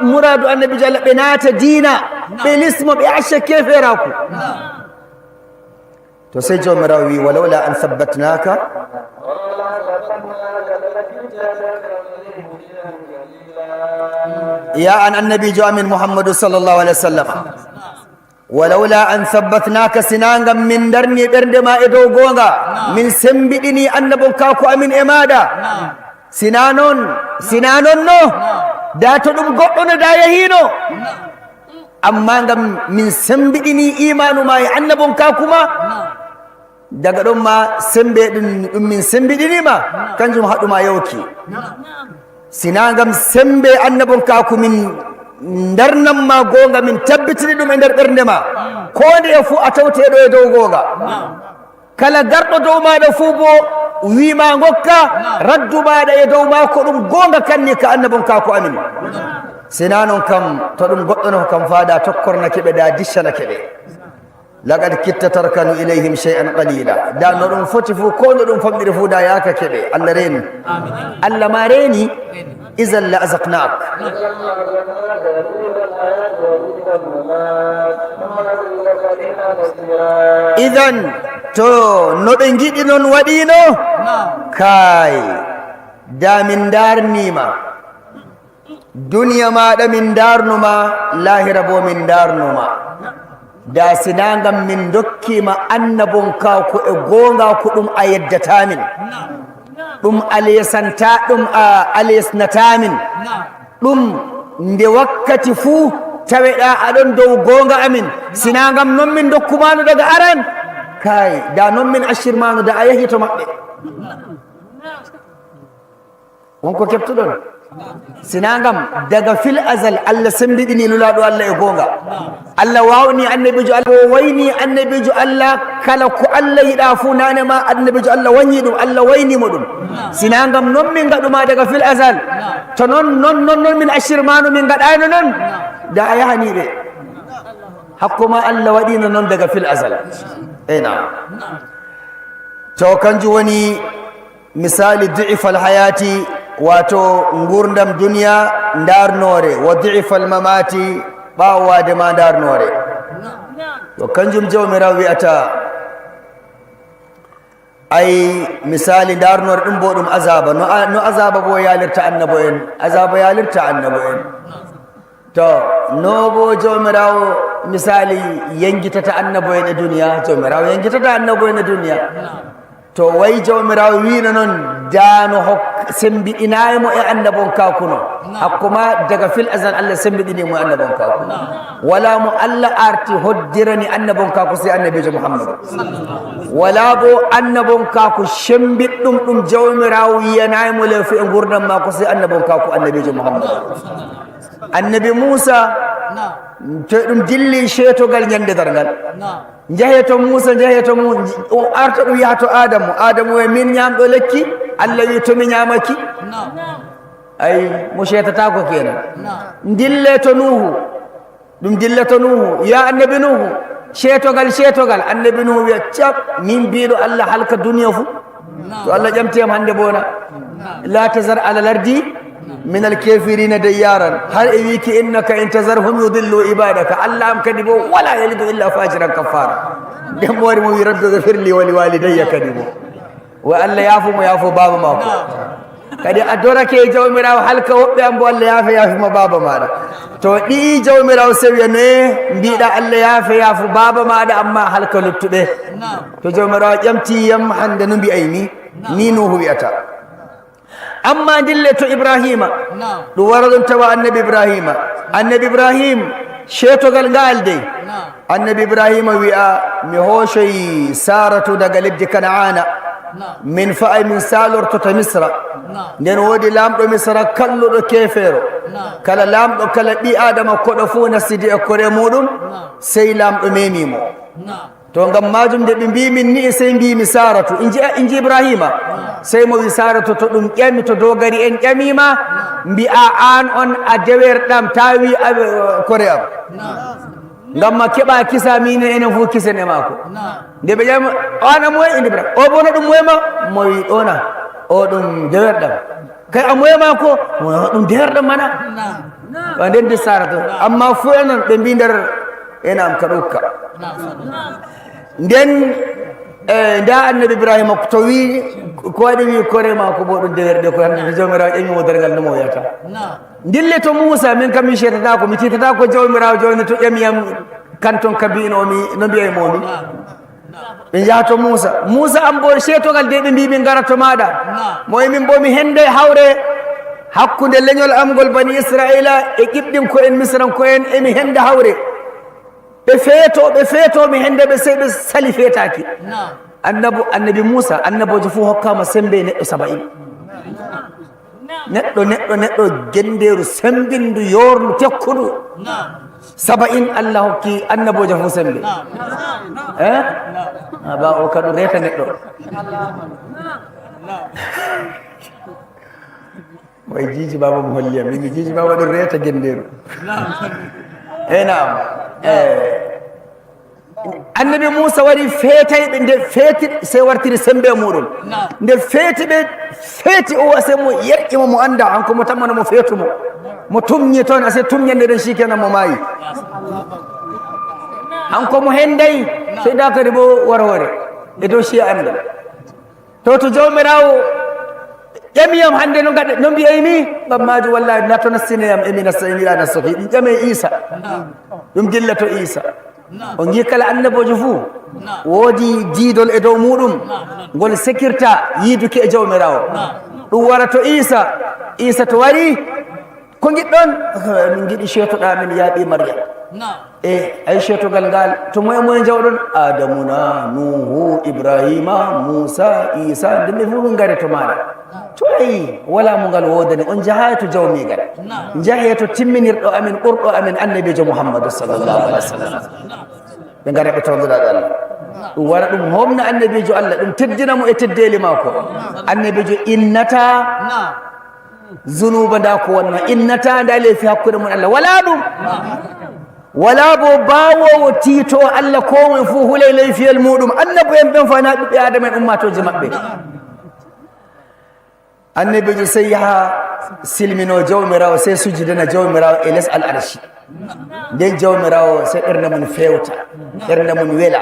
muradu annabijo Allah ɓe naata dina ɓe lismo ɓe acca keferaku to sey jawmirawo wi walawla an sabbatnaka ya an annabijo amin muhammadu sallllahu alih wa sallam walawla an sabbatnaka sinagam min darni ɓernde ma e dow gonga min sembiɗini annabon kako amin e maɗa sina noon no da to ɗum goɗɗo no da yahino amma ngam min sembiɗini imanu ma e annabon kakuma daga ɗon ma sembe ɗum min sembiɗinima kanjum haɗuma yawki sina ngam sembe annabon kaku min darnanma gonga min tabbitini ɗum e nder ɓernde ma ko nde e fuu a tawteɗo e dow gonga kala garɗo dow maɗa fuu bo wima gokka raddu maɗa e dow ma ko ɗum gonga kanni ka annabon kako amin sina noon kam to ɗum goɗɗono kam faada tokkornake ɓe da diccanake ɓe laqad kitta tarkanu ilayhim shay'an qalila da no ɗum foti fuu ko no ɗum famɗiri fuu da yakake ɓe Allah reni Allah ma reni idan la azaqnak idan to no ɓe giɗi noon waɗino kay da min darnima duniya maɗa min darnuma lahira bo min darnuma da sinagam min dokkima annabon kako e gonga ko ɗum a yeddatamin ɗum alesnatamin ɗum nde wakkati fuu taweɗa aɗon dow gonga amin sinagam noon min dokkumano daga aran kay da noon min accirmano da a yahi to maɓɓe wonko keptuɗon sinangam daga fil azal Allah sembidini lulaɗo Allah e gonga Allah wawni annabijo Allah wayni annabijo Allah kala ko Allah yiɗa fu nane ma annabijo Allah wañi ɗum Allah waynimo ɗum sinangam non min gaɗuma daga fil azal to non min ashirmanu min gaɗano non da a yahaniɓe hakkuma Allah waɗino non daga fil azal eyna to kanjum woni misali du'ifal hayati wato gurdam duniya darnore wa du'ifal mamati ɓawwade ma darnore to kanjum jawmirawo wi'ata ay misali darnore ɗum bo ɗum azaba no azaba bo yalirta annabo en azaba yalirta annabo en to no bo jawmirawo misali yengitata annabo en e duniya jawmirawo yengitata annabo en e duniya to way jawmirawo wino noon daano sembiɗinayimo e annabon kakuno hakkuma daga fil azal Allah sembiɗinimo e annabon kaku wala mo Allah arti hoddirani annabon kaku si annabijo Muhammad wala bo annabon kaku sembiɗɗum ɗum jawmirawo yiyanayimo lefi e gurdam mako si annabon kaku annabijo Muhammad annabi Musa to ɗum dilli cetogal ñande dargal jeeheto Musa jeeheto o arta ɗum yaha to Adamu e min ñamɗo lekki Allah wi tomi ñamaki ay mo cetatako kenan dille to Nuhu ɗum dille to Nuhu ya annabi Nuhu cetogal annabi Nuhu wiya cap min mbiɗo Allah halka duniya fu to Allah ƴamtiyam hande bona la tazar ala lardi min alkafirina dayyaran har e wiki innaka in tazarhum yudillu ibadaka Allah am kadi bo wala yalidu illa fajiran kafara dem wari mo wi rabbi ghfirli wa liwalidayya kadi bo wa Allah yafu baba mako kadi adorake jawmirawo halka woɓɓe am bo Allah yafima baba maɗa to ɗi jawmirawo sewiya ne mbiɗa Allah yafu baba maɗa amma halka luttuɓe to jawmirawo ƴamtiyam hande no mbiyayni ni Nuhu wiyata amma dille to Ibrahima ɗum wara ɗum tawa annabi Ibrahim cetogal ngal dey annabi Ibrahima wi'a mi hoocoyi Saratu daga leddi Kana'ana min fa'ay min salortota Misra nden woodi lamɗo Misra kalluɗo kefeero kala lamɗo kala ɓi adama koɗo fuu nasidi e kore muɗum sey lamɗo memimo to ngam majum nde ɓe mbimin ni sey mbimi Saratu inji Ibrahima sey mo wi Saratu to ɗum ƴami to dogari en ƴamima mbi'a an on a dewerɗam tawi kore am ngam ma keɓa kisa mine enen fof kisen e mako nde ɓe ƴama an a moye inde Ibrahima o bono ɗum moyema mo wi ɗona o ɗum dewerɗam kay a moyema ko ɗum dewerɗam mana wa ndendi Saratu amma fo enon ɓe mbi nder enam ka ɗukka nden nda annabi Ibrahima to wi ko waɗi wi kore mako bo ɗum dewerɗe ko hande jawmirawo ƴamimo dargal no mo wiyata dille to Musa min kam mi cetatako mi titata ko jawmirawo joni to ƴamiyam kanton kabinomi no mbiyaymomi ɓe jaha to Musa am bo cetogal de ɓe mbi min gara to maɗa moye min bo mi hende hawre hakkude leñol amgol bani Israila e qiɓɗin ko en misran ko en emi hende hawre ɓe feeto mi hende ɓe sey ɓe sali feetaki annabi Musa annabojo fof hokkama sembe neɗɗo 70 neɗɗo genderu sembindu yornu tekkudu 70 Allah hokki annabojo fof sembe ba o kadu reta neɗɗo way jiji baba mo holliyam min jiji baba ɗum reta genderu enam annabi Musa wari feetayɓe nde feeti sey wartiri sembe muɗum nde feeti ɓe feeti o ase mo yerƴima mo anda hanko mo tammana mo feetumo mo tumñi toon ase tumñande ɗen sikena mo maayi hanko mo hendayi seyda kadi bo wara e dow siya andal to jawmirawo ƴamiyam hande no gaɗe no mbiyaymi ngam majum wallahi nato nassineyam emi miɗa nastoki ɗum ƴame Isa ɗum dilla to Isa o gi kala annabojo fuu woodi diidol e dow muɗum ngol sekirta yiiduki e jawmirawo ɗum wara to Isa to wari ko giɗɗon min giɗi ceetoɗa min yaaɓi Maryam ay ceetogal ngal to moye jawɗon Adamuna Nuhu Ibrahima Musa Isa ndemɓe fof min gari to maɗa to wala mo ngal wodani on jahay to jawmigal jahe to timminirɗo amin ɓurɗo amin annabijo mouhammadou sallllahu alih wa sallam ɓe ngara ɓe tawdiraɗo allah ɗum wara ɗum homna annabijo allah ɗum teddina mo e teddeli mako annabijo innata zunuba nda ko wonno innata nda leefi hakkude mum allah wala ɗum wala bo bawowo tiito allah komoe fo huley leyfiyel muɗum annabo en ɓen fana ɓiɓɓe adama en ummatoje maɓɓe annabijo sey yaha silmino jawmirawo sey sujudana jawmirawo e less al arshi nden jawmirawo sey ɓerde mum fewta ɓerde mum weela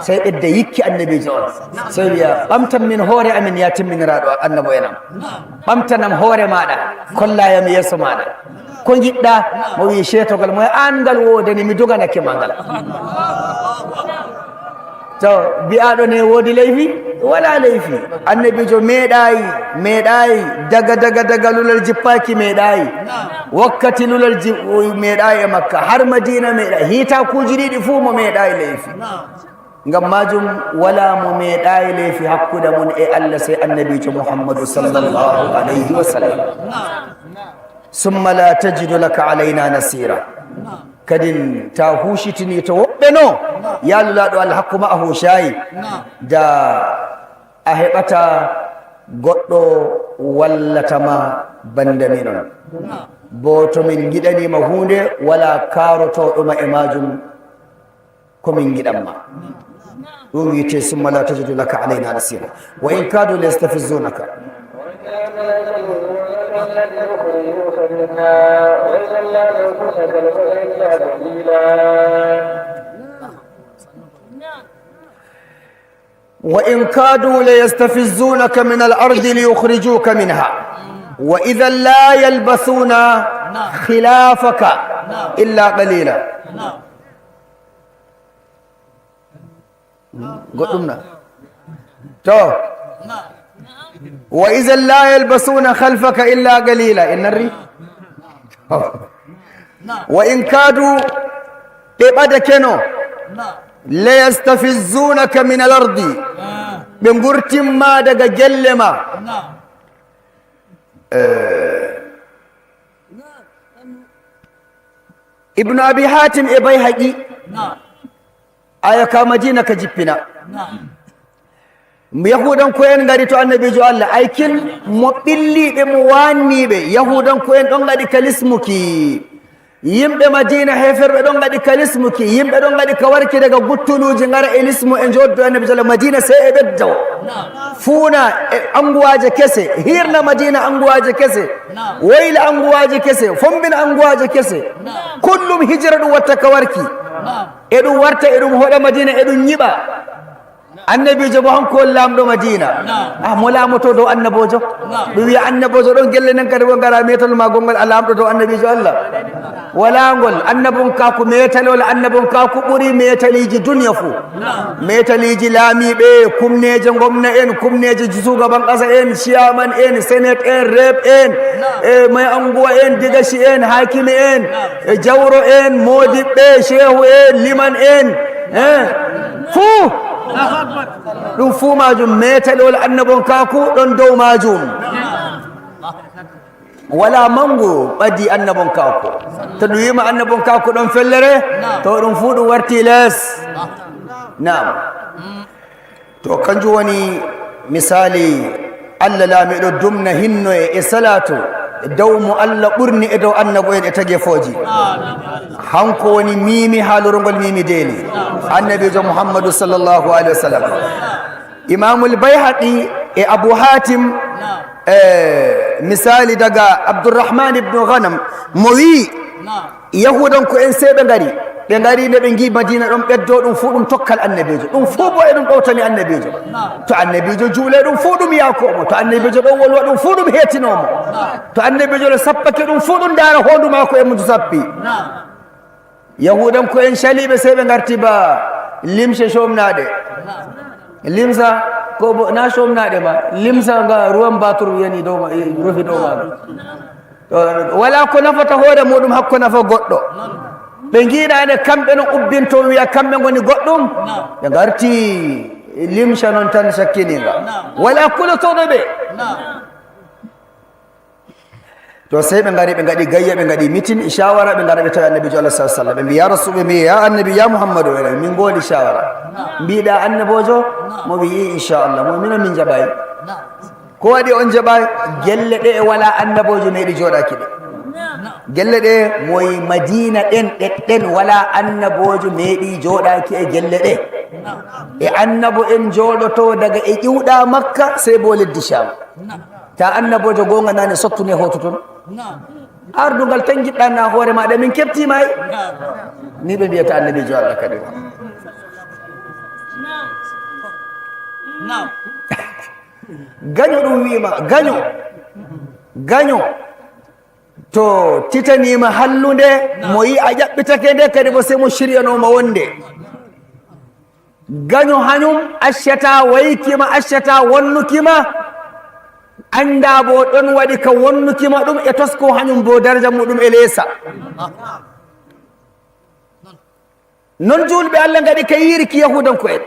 sey ɓedda yikki annabijo on sey wiya ɓamtan min hoore amin ya timminiraɗo annabo enam ɓamtanam hoore maɗa kollayam yeeso maɗa ko jiɗɗa mo wi ceetogal moye an ngal wodani mi doganake ma ngal to mbiyaɗo ne woodi leyfi wala leyfi annabijo meeɗayi daga lulal jippaki meeɗayi wakkati lulal meeɗayi e makka har madina meeɗayi hiitakuji ɗiɗi fuu mo meeɗayi leyfi ngam majum wala mo meeɗayi leyfi hakkude mum e allah sey annabijo mouhammadou sallllahu alayhi wa sallam summa la tajidu laka alayna nasira kadin ta hushitini to woɓɓe no yalulaɗo allah hakkuma a hushayi da a heɓata goɗɗo wallatama banda minon bo to min giɗanima hunde wala karotoɗoma e majum komin giɗanma ɗum wiyete summa la tajidu laka alayna nasira wa in kadu liyastafizunaka الذي يخرجوك منا وإذا لا نكونك إلا دليلا وإن كادوا ليستفزونك من الأرض ليخرجوك منها وإذا لا يلبثون خلافك إلا قليلا قلنا تو وإذا لا يلبسون خلفك إلا قليلا إن الري وإن كادوا إبدا كنو ليستفزونك من الأرض بمقرت ما دقا جلما ابن أبي حاتم إباي حقي آية كامجينة كجبنا yahudan ko en ngari to annabijo allah aykin mo ɓilliɓe mo wanniɓe yahudan ko en ɗon gaɗi kalismuki yimɓe madina heferɓe ɗon gaɗi kalismuki yimɓe ɗon gaɗi ka warki daga guttuluji ngara e lismu e joddo annabijo allah madina sey e ɓeddaw fuuna e anguwaje kese hirna madina anguwaje kese woyla anguwaje kese fombina anguwaje kese kullum hijira ɗum watta ka warki e ɗum warta e ɗum hoɗa madina e ɗum yiɓa annabijo bo hanko lamɗo madina mo laamoto dow annabojo ɗum wiya annabojo ɗon gelle nen kadi bo ngara metal ma gongol a lamɗo dow annabijo allah wala ngol annabon kaku metalol annabon kaku ɓuuri metaliji duniya fou metaliji laamiɓe kumneje gomna en kumneje sugaban ƙasa en ciyaman en sénate en rep en e may anguwa en digaci en hakimi en e jawro en modiɓɓe cheikhu en liman en fou ɗum fuu majum metalol annabon kaku ɗon dow majum wala mangu ɓaddi annabon kaku to ɗum wima annabon kaku ɗon fellere to ɗum fuu ɗum warti less nam to kanjum woni misali allah laamiɗo dumna hinno e salatu dow mo allah ɓurni e dow annabo en e tagefoji hanko woni mimi haalurgol mimi deeli annabijo mouhammadou sallllahu alayhi wa sallam imamul bayhaqi e abou hatim misali daga abdourahman ibnu ghanam mo wi yahudanko en sey ɓe ngari nde ɓe gi madina ɗon ɓeddo ɗum fuu ɗum tokkal annabijo ɗum fuu bo e ɗum ɗowtani annabijo to annabijo juule ɗum fuu ɗum yakomo to annabijo ɗon wolwa ɗum fuu ɗum hetinomo to annabijo ɗo sappake ɗum fuu ɗum dara hondu mako e mudu sappi yahudanko en caliɓe sey ɓe garti ba limse somnaɗe limsa ko na somnaɗe ba limsa nga ruwan batur yani dow rufi dow maɗo wala ko nafata hoore muɗum hakko nafa goɗɗo ɓe giiɗane kamɓe no ubbinto wiya kamɓe goni goɗɗum ɓe garti limsa noon tan sakkininga wala kulotoɗo ɓe to sai ɓe ngari ɓe ngaɗi gayya ɓe ngaɗi mitin shawara ɓe ngara ɓe tawi annabijo Allah sallallahu alaihi wasallam ɓe mbi ya rasul ɓe mbi ya annabi ya muhammadu min godi shawara mbiɗa annabojo mo wi inchallah mo mino min jaɓayi ko waɗi on jaɓayi gelle ɗe e wala annabojo meeɗi joɗaki ɗe gelle ɗe moyi madina ɗen ɗeɗɗen wala annabojo meeɗi joɗaki e gelle ɗe e annabo en joɗoto daga e ƴiwɗa makka sey bo leddi sham ta annabojo gonga nane sottuni hoto toon ardugal tan jiɗɗanna hoore maɗa min keftima e ni ɓe mbiyata annabijo Allah kadi gaño ɗum wima gaño to titanima hallude mo yi a ƴaɓɓitake nde kadi bo sey mo siryanoma wonde gaño hañum accata waykima accata wonnukima anda bo ɗon waɗi ka wonnukima ɗum e tosko hañum bo daraja muɗum e leesa non julɓe Allah gaɗi ka yiriki yahudanko en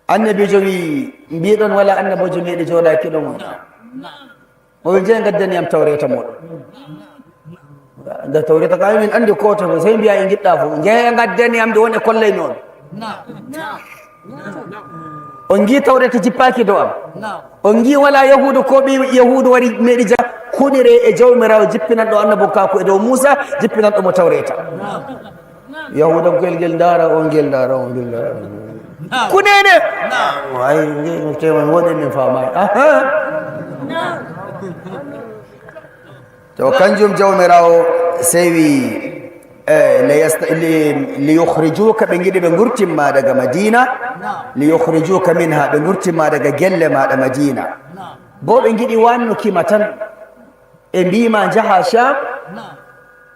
annabijo wi mbiɗon wala annabojo meɗi joɗaki ɗon o wi je gaddaniyam tawreta moɗon nde tawreta ka min andi koto fo sey mbiya e jiɗɗa fo jeeya gaddaniyam nde won e kollaymi on on gi tawreta jippaki dow am on gi wala yahudu ko ɓi yahudu wari meɗi ja kunire e jawmirawo jippinan ɗo annabo kako e dow Musa jippinan ɗomo tawreta yahudankoel guel dara on guel dara on guel dara kunene ay tema wonen min famay to kanjum jawmirawo sewi liyukhrijuka ɓe giɗi ɓe gurtinma daga madina liyukhrijuka minha ɓe gurtinma daga gelle maɗa madina bo ɓe giɗi wannukima tan e mbima jaha sham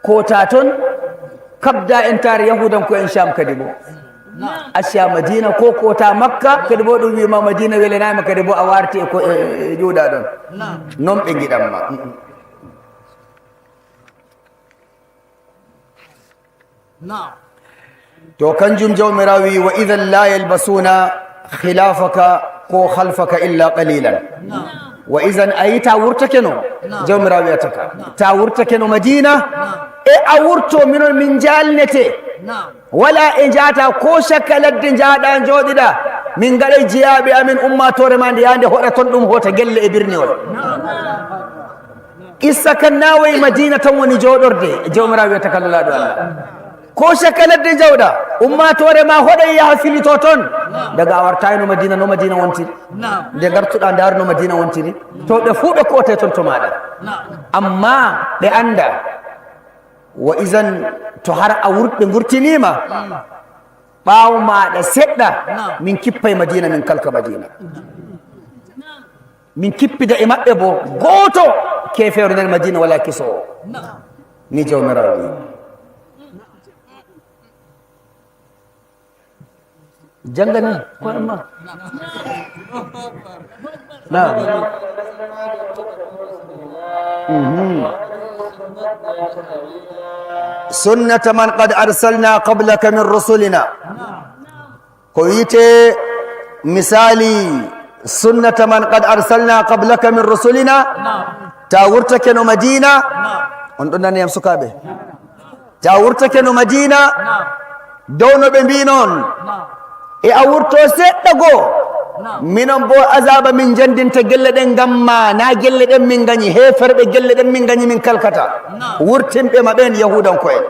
kota ton kabda entare yahudanko en sham kadi bo acca madina ko kota makka kadi bo ɗum wima madina welenama kadi bo a warti ko ƴuuɗa ɗon non ɓe giɗanma to kanjum jawmirawo wi wa idan la yalbasuna khilafaka ko khalfaka illa qalilan wa idan ayi ta wurtake no jawmirawo wiyata ka ta wurtake no madina e a wurto minon min jalnete wala e jata ko shakka ladde jaaɗa jooɗiɗa min gaɗay jeyaɓe amin ummatore ma nde yande hoɗa toon ɗum hota gelle e birniwol issa kan nawayi madina tan woni joɗorde jawmirawo wiyata ka lalaɗo Allah ko shakka ladde jawɗa ummatore ma hoɗay yaha filito toon daga a wartayi no madina wontiri nde gartuɗa ndar no madina wontiri to ɓe fuu ɓe kote toon to maɗa amma ɓe anda wa isan to har a ɓe gurtinima ɓaawo maɗa seɗɗa min kippay madina min kalka madina min kippida e maɓɓe bo gooto kefeero nder madina wala kisowo ni jawmirawo wi jangani koɗema nam sunnata man qad arsalna qablaka min rusulina ko wiyete misali sunnata man qad arsalna qablaka min rusulina ta wurtake no madina on ɗon naniyam sukaɓe ta wurtake no madina dow no ɓe mbi noon e a wurto seɗɗa goo minon bo azaba min jandinta gelle ɗen gamma na gelle ɗen min gañi heferɓe gelle ɗen min gañi min kalkata wurtinɓe ma ɓen yahudanko en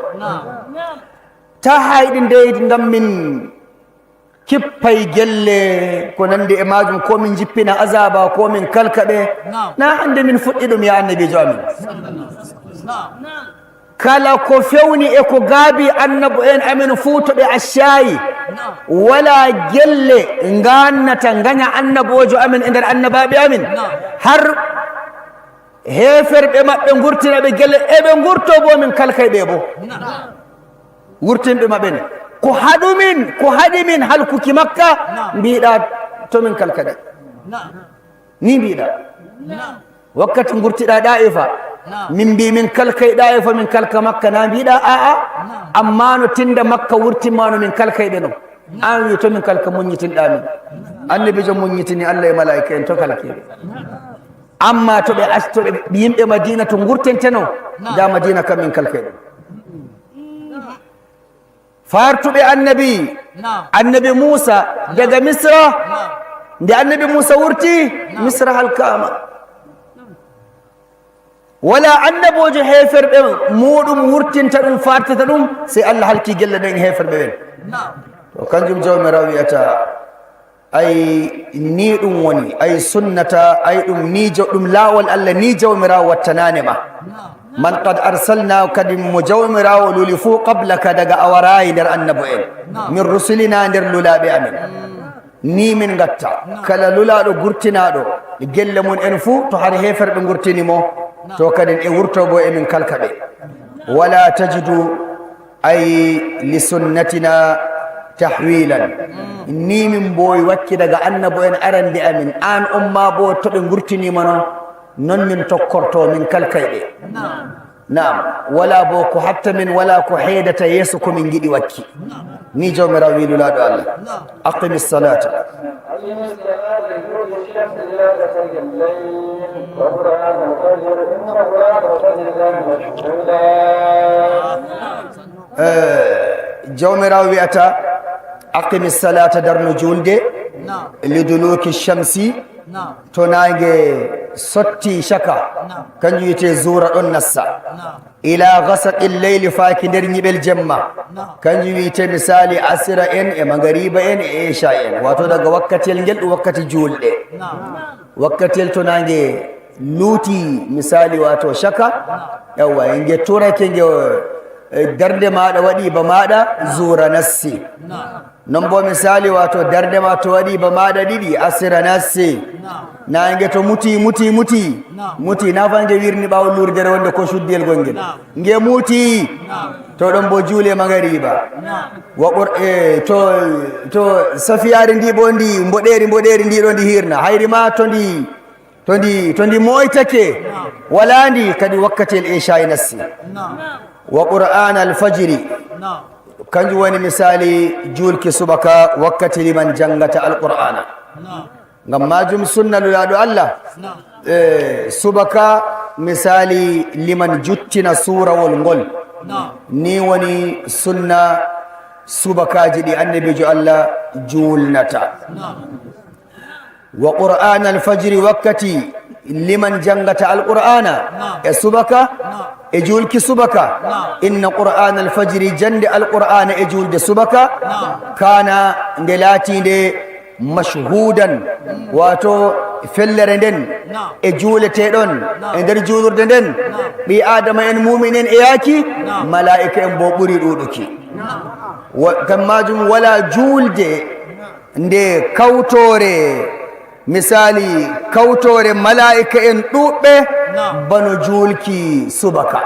ta hayɗi ndeydi gam min kippay gelle ko nandi e majum ko min jippina azaba ko min kalka ɓe na hande min fuɗɗi ɗum ya annabijo amin kala ko fewni e ko gaabi annabu en amin fuu to ɓe accayi wala gelle gannata gaña annabojo amin e nder annabaɓe amin har heferɓe maɓɓe gurtina ɓe gelle eɓe gurto bo min kalkay ɓe bo wurtinɓe maɓɓen ko haɗumin ko haɗimin halkuki makka mbiɗa tomin kalkaɗe ni mbiɗa wakkati gurtiɗa ɗaifa min mbi min kalkay ɗaifa min kalka makka na mbiɗa aa amma no tinda makka wurtinma no min kalkayɓe no an wi to min kalka muñitinɗamin annabijo muñitini Allah e malaika en to kalkeɓe amma to ɓe astoɓe yimɓe madina to gurtenteno da madina kam min kalkay ɗum fartuɓe annabi Musa daga misra nde annabi Musa wurti misra halkama wala annabojo heferɓe muɗum wurtinta ɗum fartata ɗum sey Allah halki gelle ɗen heferɓe ɓen to kanjum jawmirawo wiyata ay ni ɗum woni ay sunnata ay ɗum ni ɗum laawol Allah ni jawmirawo wattanane ma man qad arsalna kadi mo jawmirawo luli fuu qablaka daga a warayi nder annabo en min rusulina nder lulaɓe amen ni min gatta kala lulaɗo gurtinaɗo gelle mum en fuu to har heferɓe gurtinimo to kadi e wurto bo emin kalka ɓe wala tajidu ay li sunnatina tahwilan ni min boyi wakki daga annabo en arande amin an on ma bo toɓe gurtinima non min tokkorto min kalkayɓe naam wala bo ko hatta min wala ko heedata yeeso komin giɗi wakki ni jawmirawo wi lulaɗo Allah aqimi salata أقم الصلاة لدلوك الشمس إلى غسق الليل وقرآن الفجر إن قرآن الفجر كان مشهودا jawmirawo wiyata aqimi salata darno julde liduluki shamsi to nange sotti shaka kanjum wiyete zura ɗon nassa ila gasaqi leyli faaki nder ñiɓel jemma kanjum wiyete misali asira en e magariba en e isha en wato daga wakkatel ngel ɗum wakkati julɗe wakkatel to nange luuti misali wato shaka yawwa en gettorake nge darde maɗa waɗi ba maɗa zura nassi non bo misali wato darde ma to waɗi ba maɗa ɗiɗi asira nassi nange to muti na fange wirni ɓawo lurdere wonde ko suddiyel gongel nge muti to ɗon bo juule magariba waɓor to safiyare ndi bo ndi mboɗeri ndi ɗo ndi hirna hayri ma to ndi moytake wala ndi kadi wakkatel isha nassi wa qur'an alfajiri kanjum woni misali julki subaka wakkati liman jangata alqur'ana ngam majum sunna lulaɗo Allah subaka misali liman juttina surawol ngol ni woni sunna subakaji ɗi annabijo Allah julnata wa qur'an alfajiri wakkati liman jangata alqur'ana e subaka e julki subaka inna qur'ana alfajri jande alqur'ana e julde subaka kana nde laatinde mashhudan wato fellere nden e juuleteɗon e nder juulurde nden ɓi adama en muminen e yaaki malaika en bo ɓuri ɗuɗuki kam majum wala julde nde kawtore misali kawtore malaika en ɗuɓɓe bano julki subaka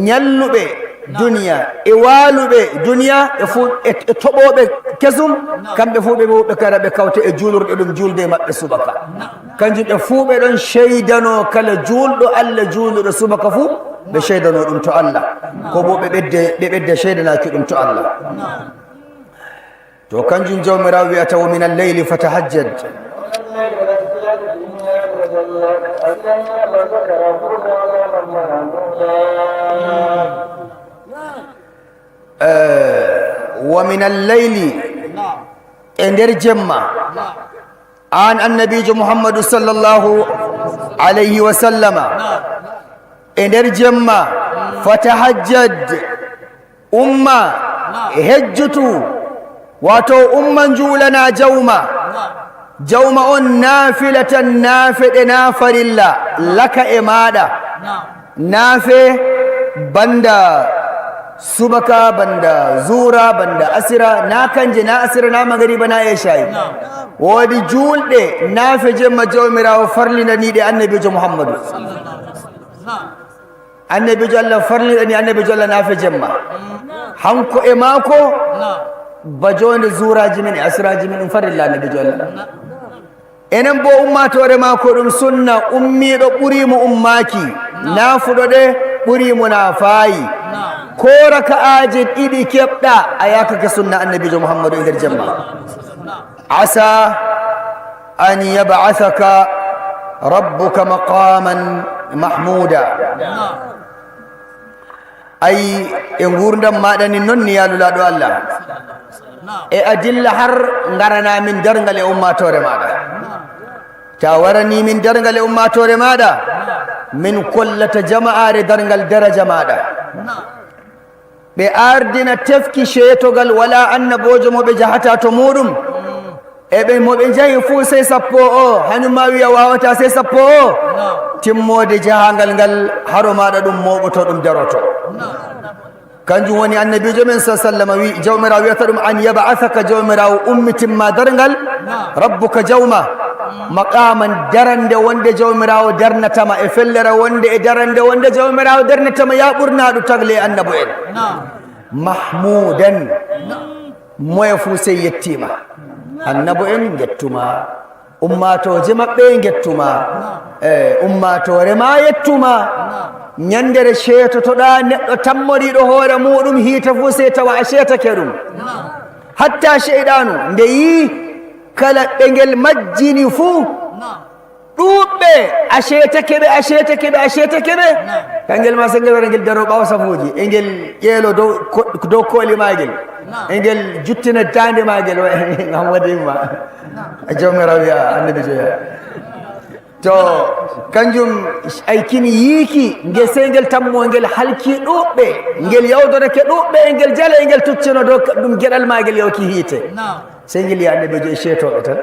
ñalluɓe duniya e waluɓe duniya e toɓoɓe kesum kamɓe fuu ɓe kara ɓe kawta e julurɗe ɗum julde maɓɓe subaka kanjum ɓe fuu ɓe ɗon sheydano kala julɗo Allah juluɗo subaka fuu ɓe sheydano ɗum to Allah ko bo ɓe ɓedde sheydanaki ɗum to Allah to kanjum jawmirawo wiyata wa min alleyli fatahajjad wa min alleyli e nder jemma an annabijo muhammadu sallllahu alayhi wa sallama e nder jemma fatahajjad umma hejjutu wato umman julana jawma on nafilatan nafeɗe nafarilla laka e maɗa nafe banda subaka banda zura banda asira na kanje na asira na magariba na eshayi wodi julɗe nafe jemma jawmirawo farlinaniɗe annabijo muhammadu annabijo Allah farlinani annabijo Allah nafe jemma hanko e mako bajonde zuraji men e asiraji men ɗum farilla annabijo Allah enen bo ummatore mako ɗum sunna ummiɗo ɓurimo ummaki nafuɗo ɗe ɓurimo nafayi ko raka'aji ɗiɗi keɓɗa a yakake sunna annabijo muhammadu e nder jemma asa an yab'athaka rabbuka maqaman mahmuda ay e gurdam maɗa ni noon ni yalulaɗo Allah e adilla har garana min dargal e ummatore maɗa ta warani min dargal e ummatore maɗa min kollata jama'are dargal daraja maɗa ɓe ardina tefki sheetogal wala annabojo moɓe jahata to muɗum eɓe moɓe jahi fuu sey sappo o hañum ma wiya wawata sey sappo o timmode jahangal ngal haro maɗa ɗum moɓoto ɗum daroto kanjum woni annabijo men sa sallam wi jawmirawo wiyata ɗum an yab'athaka jawmirawo ummitimma dargal rabbuka jawma maqaman darande wonde jawmirawo darnatama e fellere wonde e darande wonde jawmirawo darnatama ya ɓurnaɗo tagle annabo en mahmudan moye fuu sey yettima annabo en gettuma ummatoje maɓɓe gettuma ummatore ma yettuma ñandere ceetotoɗa neɗɗo tammoriɗo hoore muɗum hiita fuu sey tawa a ceetake ɗum hatta cheyɗanu nde yi kala ɓengel majjini fuu ɗuɓɓe a ceetakeɓe a ceetakeɓe a ceetakeɓe kangel ma sengel wara ngel daro ɓaw safuji e ngel ƴeelo dow kooli magel e ngel juttina dande magel hamwadima jawmiraw wiya annabi joya to kanjum ay kini yiiki ngel sey ngel tammo ngel halki ɗuɓɓe ngel yawdorake ɗuɓɓe e ngel jala e ngel tuccino dow ɗum gueɗal magel yawki hiite sey ngel yi annabi jo e ceetoɓe tan